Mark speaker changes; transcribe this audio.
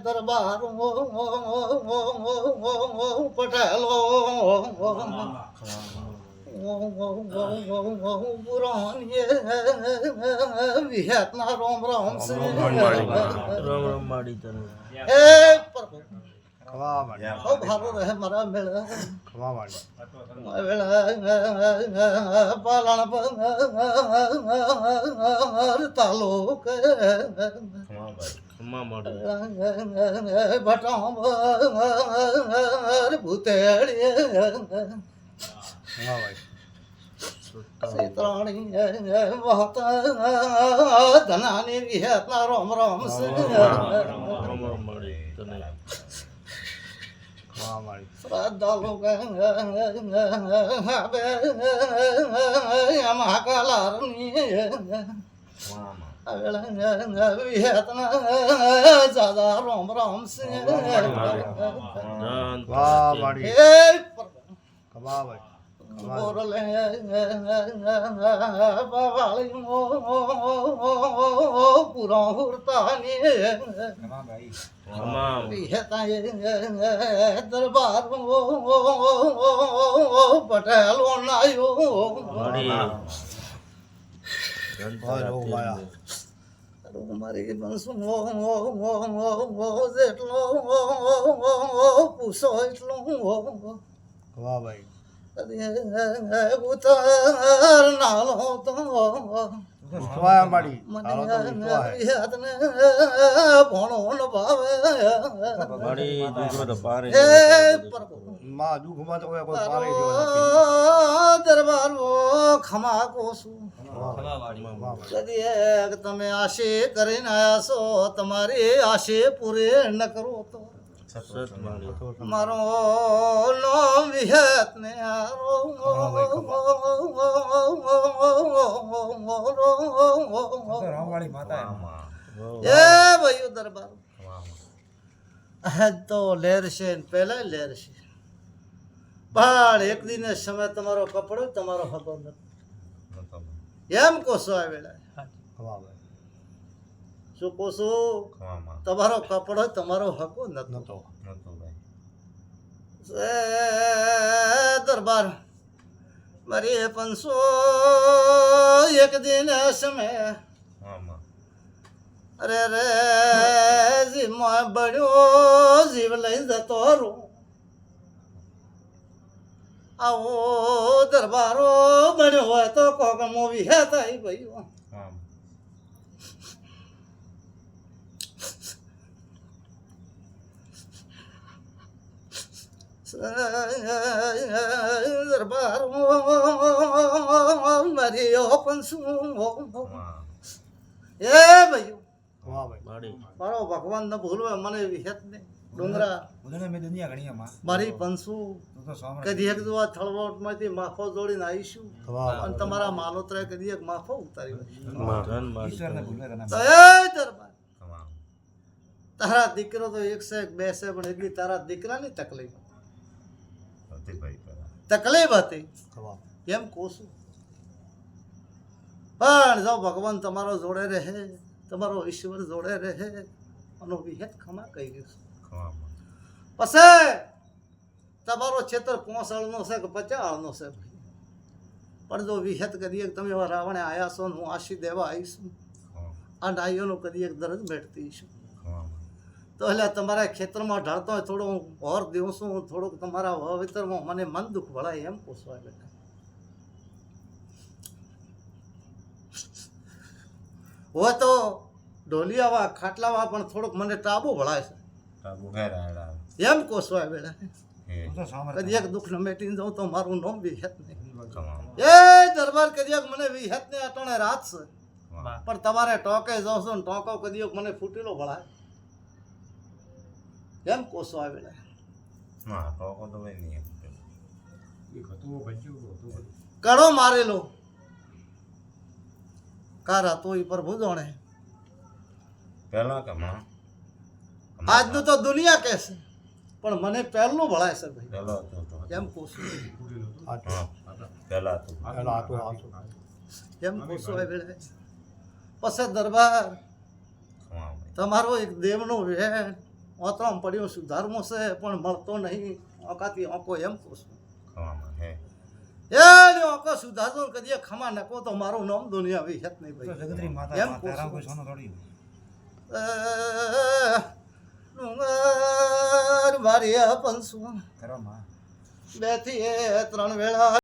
Speaker 1: દરબાર પટેલો વિહતના રોમ રોમ
Speaker 2: રામ માડી તને
Speaker 1: એ પ્રભુ ખૂબ સારું રહે મારા મેળા પાલણ તાલુક ભટામ ભૂતેડી સીતરાણી વાત ધનાની વિહતના રોમ રોમ શ્રદ્ધાલુ મહાકાલારની દાદા રોમ રોમ સિંહ બોરલે બાવાળી પૂરો હુરતાની દરબાર પટેલો નાયો મારી બનશું જેટલો પૂછો એટલું ઉતર નાલો તો ભણો ન ભાવે દરબાર ખમા કોશું તમે આશે કરીને આયા છો તમારી આશે પૂરે ન કરો તો મારો નામ વિહત ને એ ભાઈઓ દરબાર તો લેર છે પેલા લેર છે પણ એક દિન સમય તમારો કપડો તમારો હતો નથી એમ કોસો આવેલા શું કોસો તમારો કપડો તમારો હકો નતો દરબાર મારી 500 એક દિન સમય અરે રે જીમાં બળ્યો જીવ લઈ જતો રું આવો દરબારો બન્યો હોય તો કોક મોવી હે થાય ભાઈઓ દરબાર મારી ઓપન શું એ ભાઈઓ મારો ભગવાન ન ભૂલવા મને વિહેત ને ડુંગરા મારી પંસુ કદી એક દો થળવટ માંથી માફો જોડીને આવીશું અને તમારા માલોતરે કદી એક માફો ઉતારી દરબાર તારા દીકરો તો 1 છે 2 છે પણ એટલી તારા દીકરાની તકલીફ હતી એમ કોશું પણ જો ભગવાન તમારો જોડે રહે તમારો ઈશ્વર જોડે રહે અને વિહેત ખમા કહી ગયું પછી તમારો ક્ષેત્ર 5 આળનો છે કે 50 આળનો છે પણ જો વિહેત કરીએ તમે રાવણે આયા છો હું આશી દેવા આવીશું આ ડાઈઓનો કદી એક દરજ બેઠતી છું તો એટલે તમારા ખેતરમાં ઢાળતો હોય થોડો હું ઓર દેવું છું થોડુંક તમારા વાવેતરમાં મને મન દુઃખ ભળાય એમ પૂછવાય બેટા હોય તો ઢોલિયાવા ખાટલાવા પણ થોડુંક મને ટાબુ ભળાય છે એમ કોસવાય બેટા કદી એક દુઃખ ને મેટીને જાઉં તો મારું નામ વિહેત નહીં એ દરબાર કદી એક મને વિહેત ને અટણે રાત છે પણ તમારે ટોકે જાવ છો ને ટોકો કદી એક મને ફૂટેલો ભળાય એમ કોસવાય બેટા કડો મારેલો કારા તો ઈ પ્રભુ જાણે આજનું તો દુનિયા કહેશે પણ મને પહેલું ભળાય છે ભાઈ કેમ કોશું કેમ કોશું આવે પછી દરબાર તમારો એક દેવનો વેણ ઓતરામ પડ્યો સુધારમો છે પણ મળતો નહીં ઓકાથી ઓકો એમ કોશું એ ઓકો સુધારતો કદી ખમા નકો તો મારું નામ દુનિયા વિહેત નહીં ભાઈ એમ કોશું ડુંગર મારી પંસુ બે થી 3 વેળા